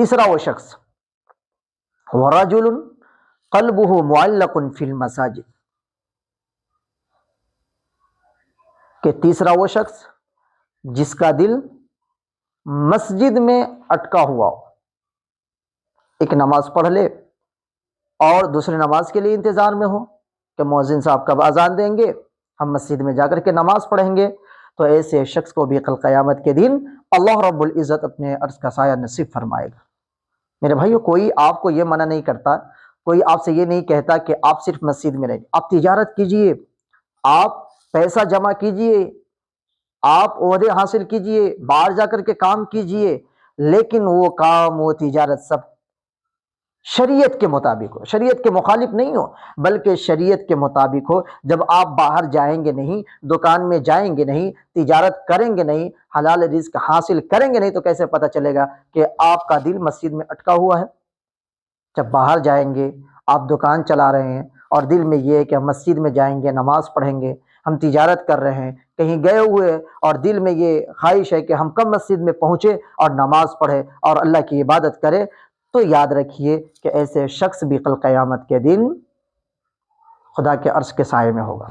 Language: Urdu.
تیسرا وہ شخص وَرَجُلٌ قَلْبُهُ مُعَلَّقٌ فِي الْمَسَاجِدِ، کہ تیسرا وہ شخص جس کا دل مسجد میں اٹکا ہوا ہو، ایک نماز پڑھ لے اور دوسری نماز کے لیے انتظار میں ہو کہ مؤذن صاحب کب اذان دیں گے، ہم مسجد میں جا کر کے نماز پڑھیں گے، تو ایسے شخص کو بھی کل قیامت کے دن اللہ رب العزت اپنے عرش کا سایہ نصیب فرمائے گا۔ میرے بھائیو، کوئی آپ کو یہ منع نہیں کرتا، کوئی آپ سے یہ نہیں کہتا کہ آپ صرف مسجد میں رہیں، آپ تجارت کیجئے، آپ پیسہ جمع کیجئے، آپ عہدے حاصل کیجئے، باہر جا کر کے کام کیجئے، لیکن وہ کام، وہ تجارت سب شریعت کے مطابق ہو، شریعت کے مخالف نہیں ہو، بلکہ شریعت کے مطابق ہو۔ جب آپ باہر جائیں گے نہیں، دکان میں جائیں گے نہیں، تجارت کریں گے نہیں، حلال رزق حاصل کریں گے نہیں، تو کیسے پتہ چلے گا کہ آپ کا دل مسجد میں اٹکا ہوا ہے؟ جب باہر جائیں گے، آپ دکان چلا رہے ہیں اور دل میں یہ ہے کہ ہم مسجد میں جائیں گے، نماز پڑھیں گے، ہم تجارت کر رہے ہیں، کہیں گئے ہوئے اور دل میں یہ خواہش ہے کہ ہم کب مسجد میں پہنچے اور نماز پڑھے اور اللہ کی عبادت کرے، تو یاد رکھیے کہ ایسے شخص بھی کل قیامت کے دن خدا کے عرش کے سائے میں ہوگا۔